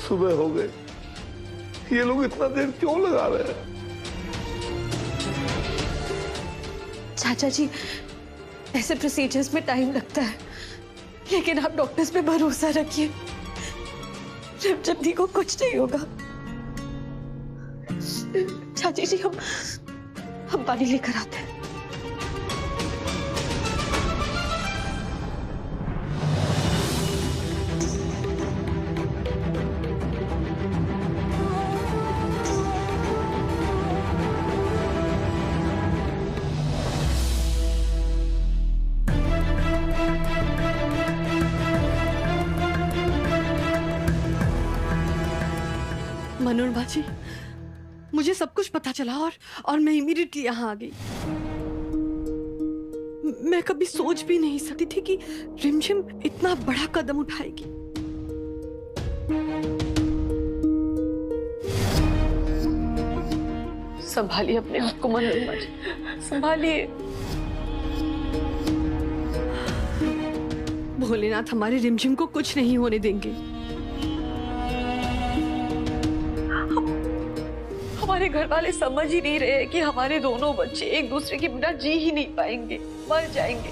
सुबह हो गए, ये लोग इतना देर क्यों लगा रहे हैं? चाचा जी, ऐसे प्रोसीजर्स में टाइम लगता है, लेकिन आप डॉक्टर्स पे भरोसा रखिए, रिमझिम को कुछ नहीं होगा। चाची जी, हम पानी लेकर आते हैं। मनोरमा जी, मुझे सब कुछ पता चला और मैं इमीडिएटली यहाँ आ गई। मैं कभी सोच भी नहीं सकती थी कि रिमझिम इतना बड़ा कदम उठाएगी। संभालिए अपने आप को मनोरमा जी, संभालिए। भोलेनाथ हमारे रिमझिम को कुछ नहीं होने देंगे। हमारे घर वाले समझ ही नहीं रहे कि हमारे दोनों बच्चे एक दूसरे के बिना जी ही नहीं पाएंगे, मर जाएंगे।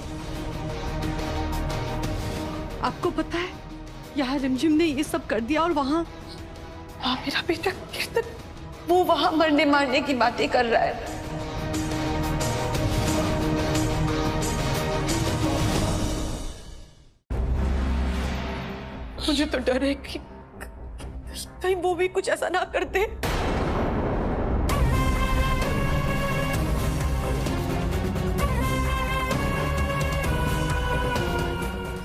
आपको पता है, यहाँ रिमझिम ने ये सब कर दिया और वहाँ मेरा बेटा कीर्तन, वो वहां मरने मारने की बातें कर रहा है। मुझे तो डर है कि कहीं वो भी कुछ ऐसा ना कर दे।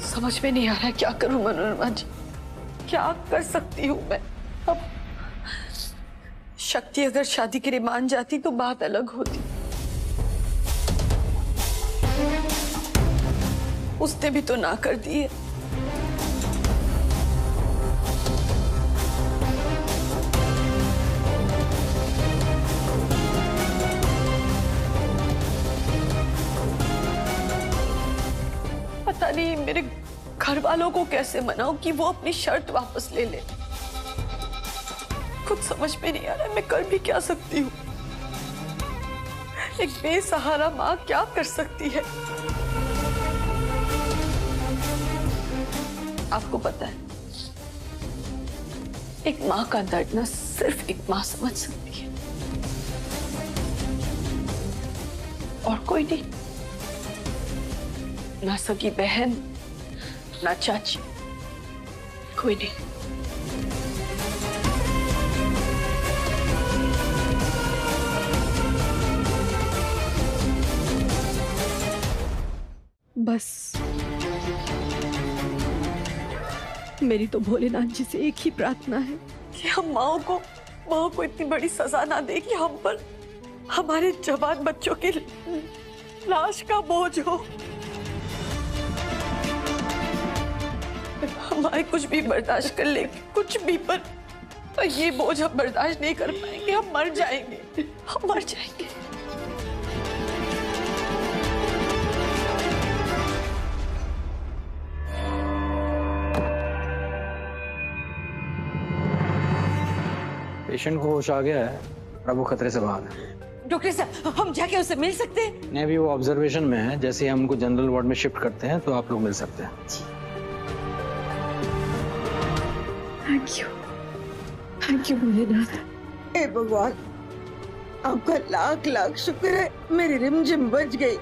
समझ में नहीं आ रहा है क्या करूं मनोरमा जी, क्या कर सकती हूँ मैं अब? शक्ति अगर शादी के लिए मान जाती तो बात अलग होती। उसने भी तो ना कर दी है। पता नहीं मेरे घर वालों को कैसे मनाऊं कि वो अपनी शर्त वापस ले ले। कुछ समझ में नहीं आ रहा है मैं कर भी क्या सकती हूँ। एक बेसहारा माँ क्या कर सकती है? आपको पता है, एक माँ का दर्द ना सिर्फ एक माँ समझ सकती है, और कोई नहीं। ना सगी बहन, ना चाची, कोई नहीं। बस मेरी तो भोलेनाथ जी से एक ही प्रार्थना है कि हम माओ को इतनी बड़ी सजा ना दे कि हम पर हमारे जवान बच्चों के लाश का बोझ हो। हमारे कुछ भी बर्दाश्त कर लेंगे, कुछ भी, पर ये बोझ हम बर्दाश्त नहीं कर पाएंगे। हम मर जाएंगे, हम मर जाएंगे। पेशेंट को होश आ गया है और वो खतरे से बाहर है। डॉक्टर साहब, हम जाके उससे मिल सकते हैं? नहीं, अभी वो ऑब्जर्वेशन में है। जैसे ही हम उनको जनरल वार्ड में शिफ्ट करते हैं तो आप लोग मिल सकते हैं। Thank you Bholenath. हे भगवान, आपका लाख लाख शुक्र है, मेरी रिमझिम बच गई।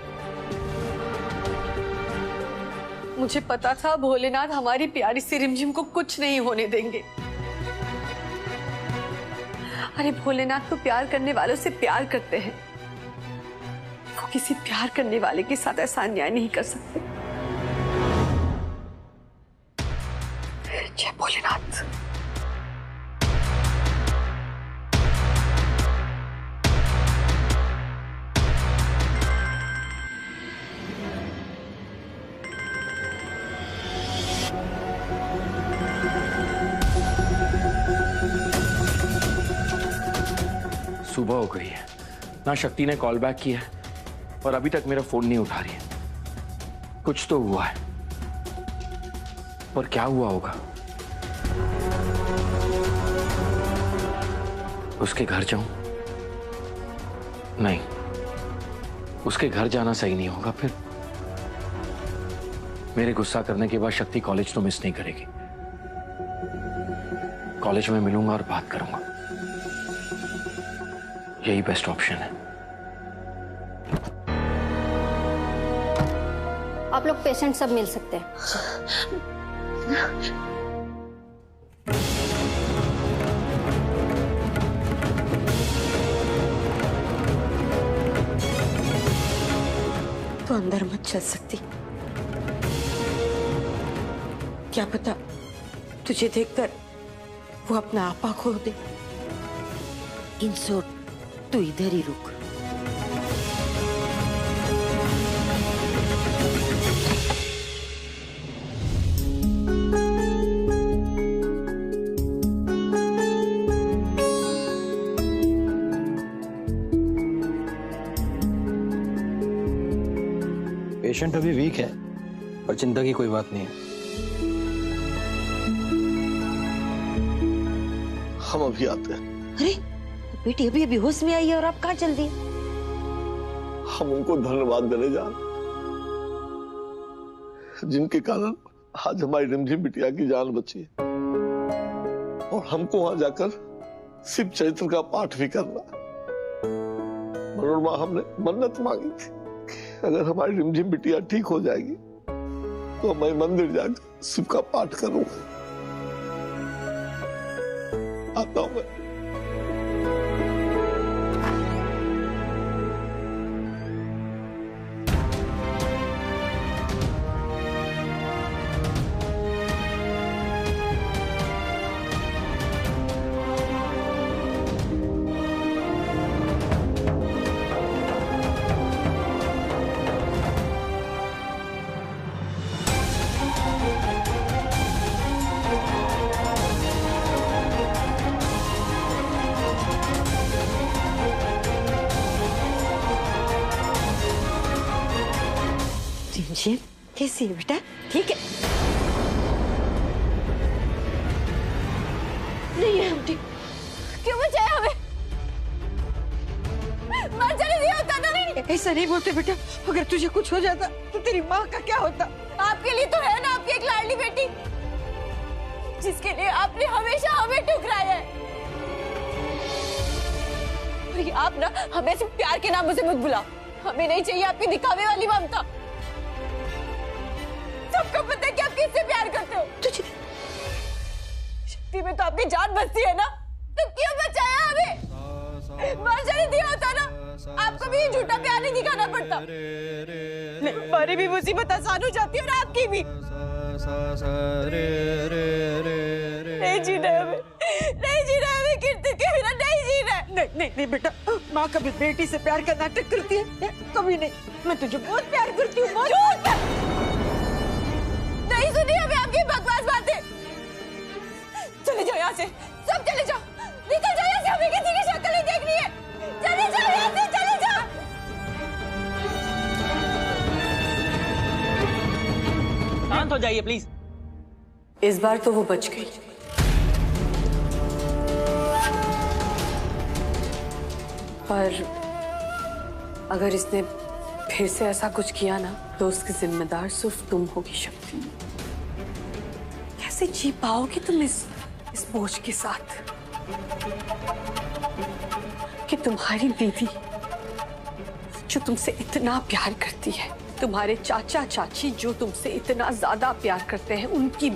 मुझे पता था भोलेनाथ हमारी प्यारी सी रिमझिम को कुछ नहीं होने देंगे। अरे भोलेनाथ तो प्यार करने वालों से प्यार करते हैं, वो किसी प्यार करने वाले के साथ ऐसा अन्याय नहीं कर सकते। जय भोलेनाथ। सुबह हो गई है, ना शक्ति ने कॉल बैक किया है और अभी तक मेरा फोन नहीं उठा रही है। कुछ तो हुआ है, पर क्या हुआ होगा? उसके घर जाऊं? नहीं, उसके घर जाना सही नहीं होगा। फिर मेरे गुस्सा करने के बाद शक्ति कॉलेज तो मिस नहीं करेगी। कॉलेज में मिलूंगा और बात करूंगा, यही बेस्ट ऑप्शन है। आप लोग पेशेंट सब मिल सकते हैं। तो अंदर मत चल सकती, क्या पता तुझे देखकर वो अपना आपा खो दे। इंसोट, तू इधर ही रुक। पेशेंट अभी वीक है, पर चिंता की कोई बात नहीं है। हम अभी आते हैं। अरे बेटी अभी अभी होश में आई है और आप कहाँ चल दिए? हम उनको धन्यवाद देने जा रहे हैं, जिनके कारण आज हमारी रिमझिम बिटिया की जान बची है। और हमको वहां जाकर शिव चरित्र का पाठ भी करना। मनोरमा, हमने मन्नत मांगी थी, अगर हमारी रिमझिम बिटिया ठीक हो जाएगी तो मैं मंदिर जाकर शिव का पाठ करूंगा। आता हूं मैं। रिमझिम कैसी है बेटा? ठीक है? नहीं है हम ठीक। क्यों बचाया हमें? मर जाने दिया होता ना। नहीं, ऐसा नहीं बोलते बेटा, अगर तुझे कुछ हो जाता तो तेरी माँ का क्या होता? आपके लिए तो है ना आपकी एक लाडली बेटी, जिसके लिए आपने हमेशा हमें ठुकराया है। और ये आप ना हमें सिर्फ प्यार के नाम से मत बुलाओ। हमें नहीं चाहिए आपकी दिखावे वाली ममता। सबको पता है कि आप किससे प्यार करते हो। तुझे शक्ति में तो आपकी जान बसती है ना, तो क्यों बचाया हमें? मर जाने दिया होता ना, आपको भी ये झूठा प्यार नहीं दिखाना पड़ता। हमारी भी मुसीबत आसान हो जाती है और आपकी भी। नहीं जीना है हमें, नहीं जीना है हमें, कीर्ति के बिना नहीं जीना है। नहीं नहीं नहीं बेटा, माँ कभी बेटी से प्यार का नाटक करती है? कभी नहीं। मैं तुझे बहुत प्यार करती हूँ। नहीं सुनी हमें आपकी बकवास बातें। चले जाओ यहाँ से, सब चले जाओ, निकल जाओ यहाँ से, हमें किसी की शक्ल नहीं देखनी है। चले जाओ यहाँ से, चले जाओ। शांत हो जाइए प्लीज। इस बार तो वो बच गई, पर अगर इसने फिर से ऐसा कुछ किया ना, तो उसकी जिम्मेदार सिर्फ तुम होगी शक्ति। कैसे जी पाओगे तुम इस बोझ के साथ कि तुम्हारी दीदी जो तुमसे इतना प्यार करती है, तुम्हारे चाचा चाची जो तुमसे इतना ज्यादा प्यार करते हैं, उनकी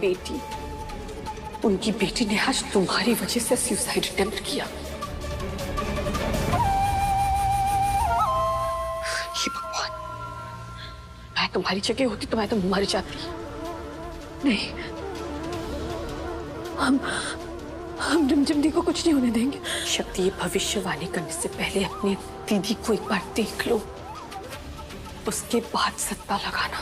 बेटी ने आज तुम्हारी वजह से सुसाइड अटेम्प्ट किया। हे भगवान, मैं तुम्हारी जगह होती तो मैं तो मर जाती। नहीं, हम रिमझिम दी को कुछ नहीं होने देंगे। शक्ति, ये भविष्यवाणी करने से पहले अपनी दीदी को एक बार देख लो, उसके बाद सत्ता लगाना।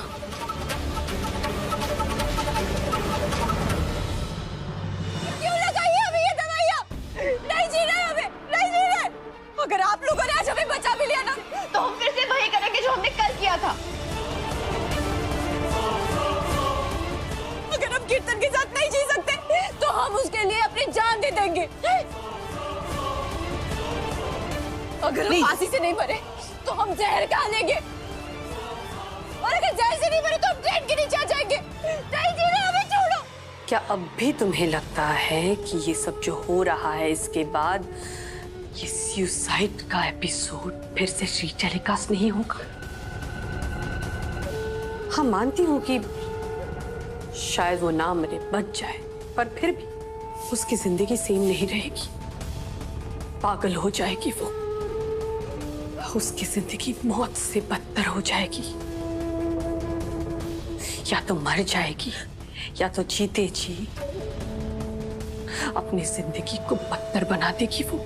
क्यों लगाई है हमें ये दवाइयाँ? नहीं जीना है हमें, नहीं जीना है। अगर आप लोगों ने आज हमें बचा भी लिया ना, तो हम फिर से वही करेंगे जो हमने कल किया था। अगर हम कीर्तन के साथ नहीं जी सकते, तो हम उसके लिए अपनी जान दे देंगे। अगर हम फांसी से नहीं मरे तो हम जहर खा लेंगे, और अगर जहर से नहीं मरे तो हम ट्रेन के नीचे आ जाएंगे। नहीं जीना, हमें छोड़ो। क्या अब भी तुम्हें लगता है कि ये सब जो हो रहा है इसके बाद ये सुसाइड का एपिसोड फिर से रीटेलीकास्ट नहीं होगा? हाँ, मानती हूँ कि शायद वो ना मरे, बच जाए, पर फिर भी उसकी जिंदगी सेम नहीं रहेगी। पागल हो जाएगी वो, उसकी जिंदगी मौत से बदतर हो जाएगी। या तो मर जाएगी या तो जीते जी अपनी जिंदगी को बदतर बना देगी वो।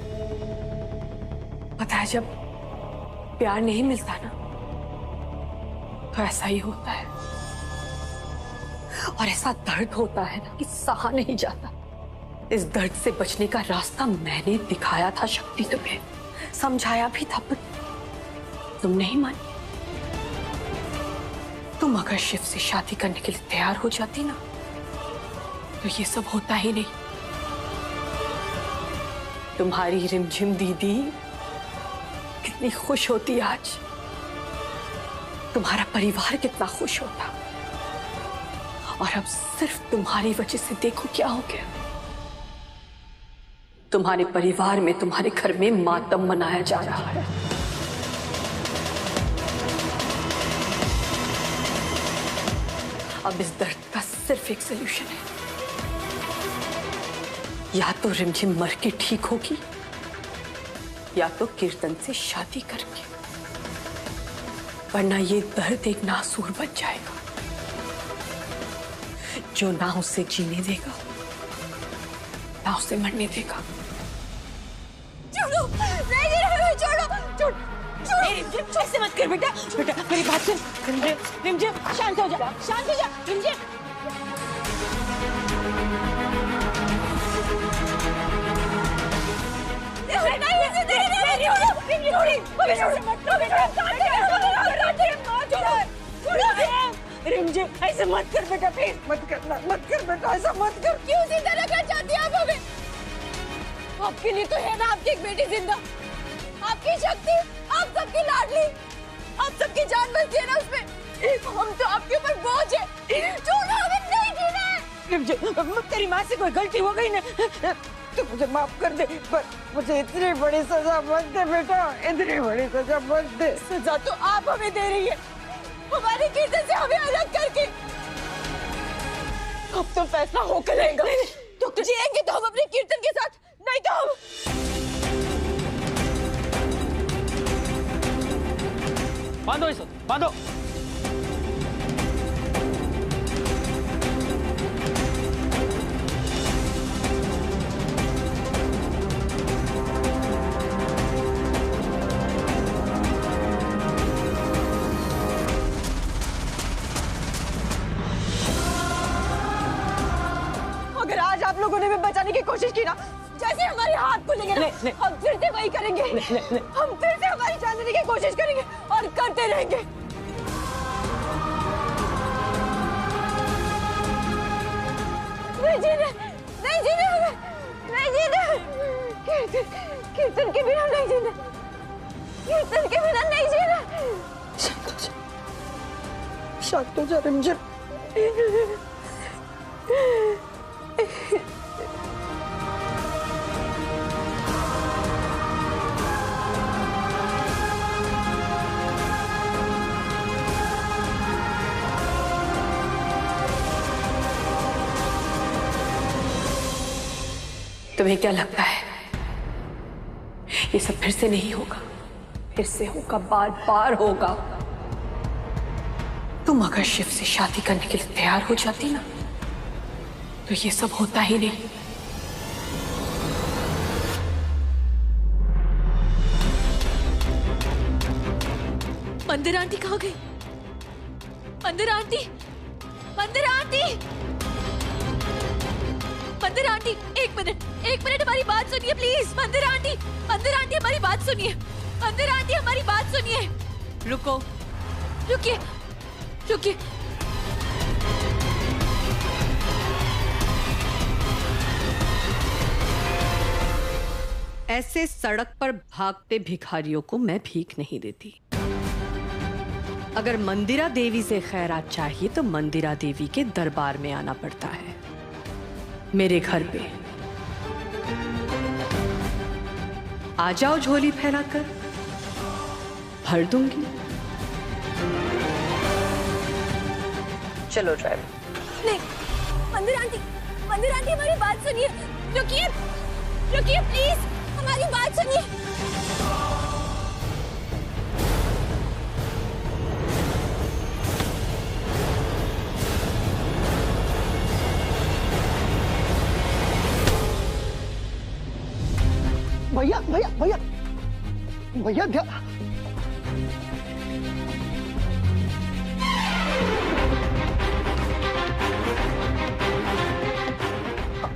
पता है, जब प्यार नहीं मिलता ना तो ऐसा ही होता है, और ऐसा दर्द होता है ना कि सहा नहीं जाता। इस दर्द से बचने का रास्ता मैंने दिखाया था शक्ति, तुम्हें समझाया भी था, पर तुम नहीं मानी। तुम अगर शिव से शादी करने के लिए तैयार हो जाती ना तो ये सब होता ही नहीं। तुम्हारी रिमझिम दीदी कितनी खुश होती आज, तुम्हारा परिवार कितना खुश होता, और अब सिर्फ तुम्हारी वजह से देखो क्या हो गया। तुम्हारे परिवार में, तुम्हारे घर में मातम मनाया जा रहा है। अब इस दर्द का सिर्फ एक सलूशन है, या तो रिमझिम मर के ठीक होगी या तो कीर्तन से शादी करके, वरना ये दर्द एक नासूर बन जाएगा जो ना उसे जीने देगा ना उसे मरने देगा। छोड़ो, नहीं जीना, छोड़ो, छोड़ो, छोड़ो। ऐसे मत कर बेटा, बेटा मेरी बात सुन। रिमझिम, रिमझिम शांत हो जा, शांत हो जा रिमझिम। रिमझिम ऐसे मत कर बेटा, प्लीज मत कर, मत कर बेटा, ऐसा मत कर। क्यों जिंदा रखना चाहती है आप हमें? आपके लिए तो है ना आपकी एक बेटी जिंदा, आपकी शक्ति, आप सबकी लाडली, आप सबकी जान बचती है ना उसमें। हम तो आपके ऊपर बोझ है, छोड़ो, हमें नहीं जीना है। रिमझिम, तेरी माँ से कोई गलती हो गई ना तो मुझे माफ कर दे, पर मुझे इतनी बड़ी सजा मत दे बेटा, इतनी बड़ी सजा मत दे। सजा तो आप हमें दे रही है, हमारी कीर्तन से हमें अलग करके। अब तो फैसला होकर रहेगा, तो जिएंगे तो हम अपने कीर्तन के साथ, नहीं तो हम। बांधो इसे, बांधो। अगर आज आप लोगों ने हमें बचाने की कोशिश की ना, जैसे हमारे हाथ खुलेंगे ना, हम फिर से वही करेंगे। हम फिर से हमारी जान लेने की कोशिश करेंगे और करते रहेंगे। नहीं जीना, नहीं जीना हमें, नहीं जीना। कीर्तन के बिना नहीं जीना, कीर्तन के बिना नहीं जीना। शांत हो जा, शांत हो जा रिमझिम। तुम्हें क्या लगता है ये सब फिर से नहीं होगा? फिर से होगा, बार बार होगा। तुम अगर शिव से शादी करने के लिए तैयार हो जाती ना तो ये सब होता ही नहीं। मंदिर आंटी कहाँ गई? मंदिर आंटी, मंदिर आंटी, मंदिर आंटी, एक मिनट हमारी बात सुनिए प्लीज। मंदिर आंटी, हमारी बात सुनिए। मंदिर आंटी, हमारी बात सुनिए। रुको, रुकिए, रुकिए। ऐसे सड़क पर भागते भिखारियों को मैं भीख नहीं देती। अगर मंदिरा देवी से खैरात चाहिए तो मंदिरा देवी के दरबार में आना पड़ता है, मेरे घर पे। आ जाओ झोली फैलाकर, भर दूंगी। चलो ड्राइवर। नहीं, मंदिरा आंटी हमारी बात सुनिए। रुकिए प्लीज, हमारी बात सुनिए। भैया भैया भैया भैया ध्यान।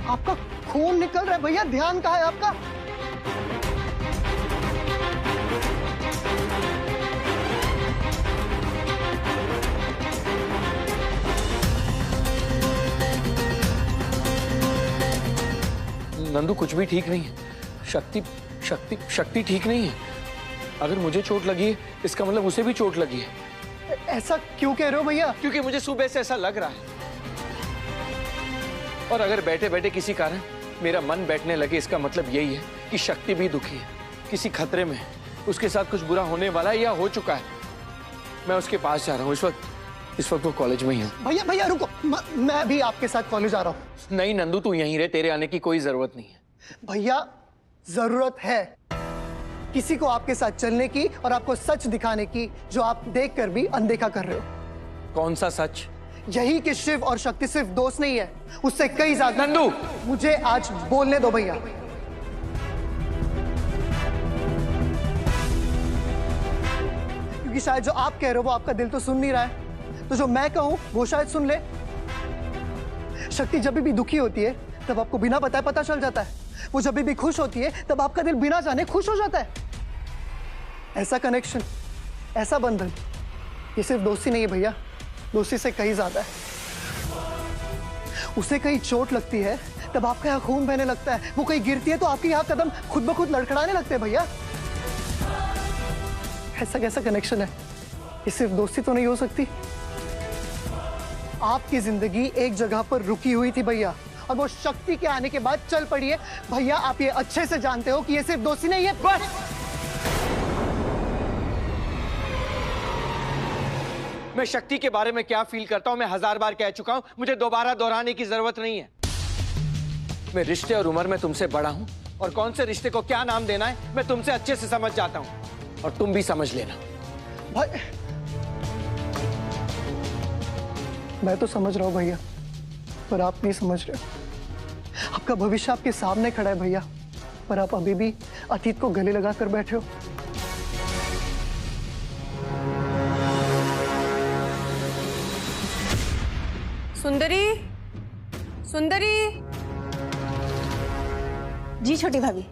आपका खून निकल रहा है भैया, ध्यान कहाँ है आपका? नंदू कुछ भी ठीक नहीं है। शक्ति ठीक नहीं है। अगर मुझे चोट लगी है इसका मतलब उसे भी चोट लगी है। ऐसा क्यों कह रहे हो भैया? क्योंकि मुझे सुबह से ऐसा लग रहा है। और अगर बैठे बैठे किसी कारण मेरा मन बैठने लगे, इसका मतलब यही है कि शक्ति भी दुखी है, किसी खतरे में है, उसके साथ कुछ बुरा होने वाला है या हो चुका है। मैं उसके पास जा रहा हूँ। इस वक्त वो कॉलेज में ही है। भैया रुको, मैं भी आपके साथ कॉलेज आ रहा हूँ। नहीं नंदू, तू यहीं रहे, तेरे आने की कोई जरूरत नहीं है। भैया जरूरत है किसी को आपके साथ चलने की और आपको सच दिखाने की, जो आप देखकर भी अनदेखा कर रहे हो। कौन सा सच? यही कि शिव और शक्ति सिर्फ दोस्त नहीं है, उससे कई ज्यादा। नंदू, मुझे आज बोलने दो भैया। क्योंकि शायद जो आप कह रहे हो वो आपका दिल तो सुन नहीं रहा है, तो जो मैं कहूं वो शायद सुन ले। शक्ति जब भी दुखी होती है तब आपको बिना बताए पता चल जाता है। वो जब भी खुश होती है तब आपका दिल बिना जाने खुश हो जाता है। ऐसा कनेक्शन, ऐसा बंधन, ये सिर्फ दोस्ती नहीं है भैया, दोस्ती से कहीं ज्यादा है। उसे कहीं चोट लगती है तब आपका यहाँ खून बहने लगता है, वो कहीं गिरती है तो आपके यहाँ कदम खुद ब खुद लड़खड़ाने लगते हैं भैया। ऐसा कैसा कनेक्शन है? ये सिर्फ दोस्ती तो नहीं हो सकती। आपकी जिंदगी एक जगह पर रुकी हुई थी भैया, और वो शक्ति के आने के बाद चल पड़ी है। भैया आप ये अच्छे से जानते हो कि ये सिर्फ दोस्ती नहीं है। बस मैं शक्ति के बारे में क्या फील करता हूं मैं 1000 बार कह चुका हूं, मुझे दोबारा दोहराने की जरूरत नहीं है। मैं रिश्ते और उम्र में तुमसे बड़ा हूं, और कौन से रिश्ते को क्या नाम देना है मैं तुमसे अच्छे से समझ जाता हूं, और तुम भी समझ लेना। भाई मैं तो समझ रहा हूं भैया, पर आप नहीं समझ रहे। आपका भविष्य आपके सामने खड़ा है भैया, पर आप अभी भी अतीत को गले लगा कर बैठे हो। सुंदरी, जी छोटी भाभी।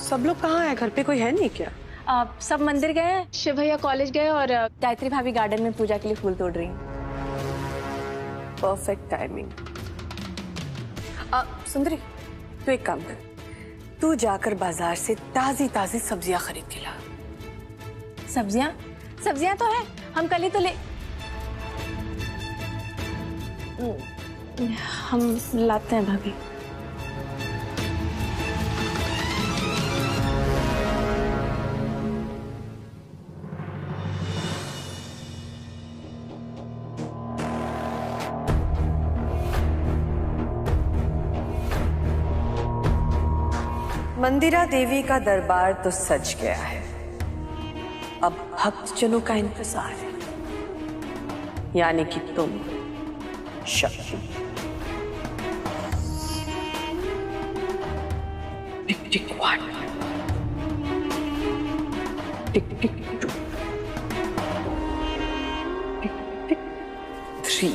सब लोग कहाँ हैं? घर पे कोई है नहीं क्या? सब मंदिर गए हैं, शिव भैया कॉलेज गए, और गायत्री भाभी गार्डन में पूजा के लिए फूल तोड़ रही हैं। Perfect timing. सुंदरी, तू एक काम कर, तू जाकर बाजार से ताजी ताजी सब्जियां खरीद के ला। सब्जियां तो है, हम कल ही तो हम लाते हैं भाभी। मंदिरा देवी का दरबार तो सज गया है, अब भक्तजनों का इंतजार है, यानी कि तुम शक्ति। टिक टिक 1, टिक टिक 2, टिक टिक 3।